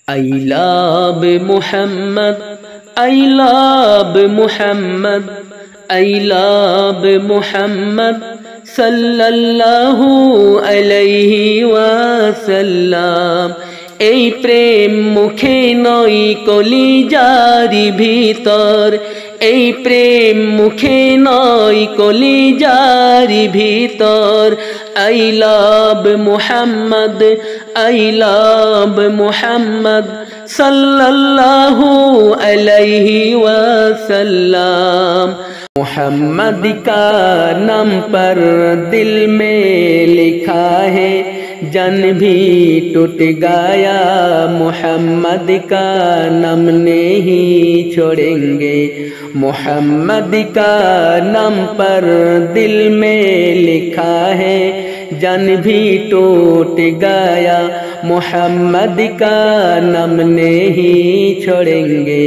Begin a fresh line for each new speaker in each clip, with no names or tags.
I love Muhammad, I love Muhammad, I love Muhammad sallallahu alayhi wa sallam. এই প্রেম মুখে নয় কলিজারি ভিতর, এই প্রেম মুখে নয় কলিজারি ভিতর। I love Muhammad, I love Muhammad sallallahu alayhi wa sallam. Mohammad का नाम पर दिल में लिखा है, जन भी टूट गया मोहम्मद का नाम नहीं छोड़ेंगे। मोहम्मद का नाम पर दिल में लिखा है, जन भी टूट गया मोहम्मद का नाम नहीं छोड़ेंगे।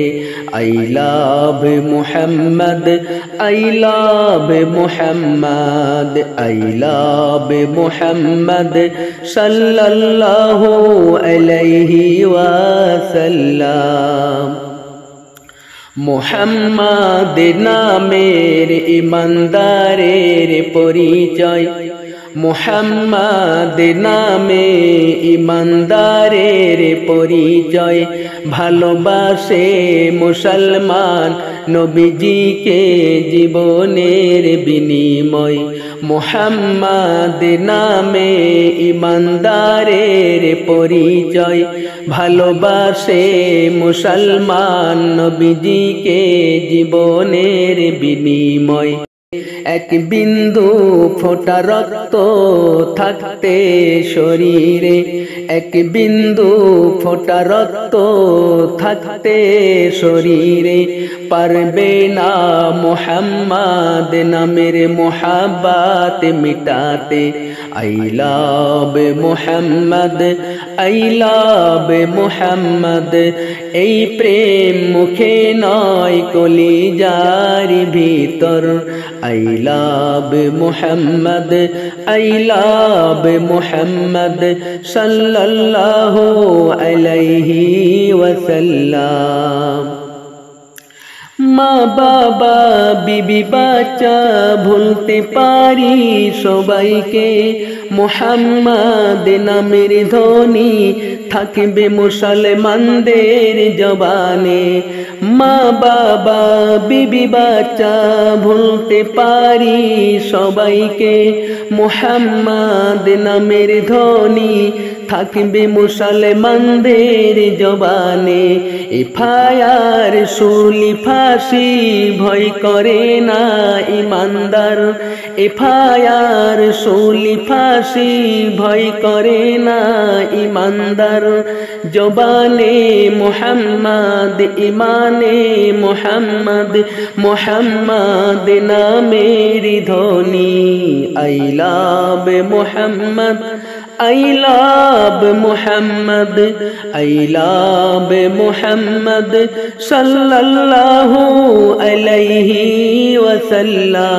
I love Muhammad, I love Muhammad, I love Muhammad sallallahu alayhi wa sallam. Mohammad নামের ইমানদারের পরিচয়, মোহাম্মদ নামে ইমানদারের পরিচয়। ভালোবাসে মুসলমান নবীজিকে জীবনের বিনিময়। মোহাম্মদ নামে ইমানদারের পরিচয়, ভালোবাসে মুসলমান নবীজিকে জীবনের বিনিময়। এক বিন্দু ফোঁটা রক্ত থাকতে শরীরে, এক বিন্দু ফোঁটা রক্ত থাকতে শরীরে, পারবে না মুহাম্মদ নামের মোহাব্বত মিটাতে। I love Muhammad, I love Muhammad, এই প্রেম মুখে নয় কলিজার ভিতর। I love Muhammad, I love Muhammad sallallahu alayhi wa sallam. মা বাবা বিবি বাচ্চা ভুলতে পারি সবাইকে, মুহাম্মদ নামের ধ্বনি থাকবে মুসলমানদের জবানে। মা বাবা বিবি বাচ্চা ভুলতে পারি সবাইকে, মুহাম্মদ নামের ধ্বনি থাকবে মুসলমানদের জবানে। এফআইআর সুলি ফাঁসি ভয় করে না ইমানদার, এফআইআর সুলি ফাঁসি ভয় করে না ইমানদার। জবানে মুহাম্মদ ইমানে মুহাম্মদ, মুহাম্মদ নামের ধ্বনি। I love Muhammad, I love Muhammad, I love Muhammad sallallahu alayhi wa sallam.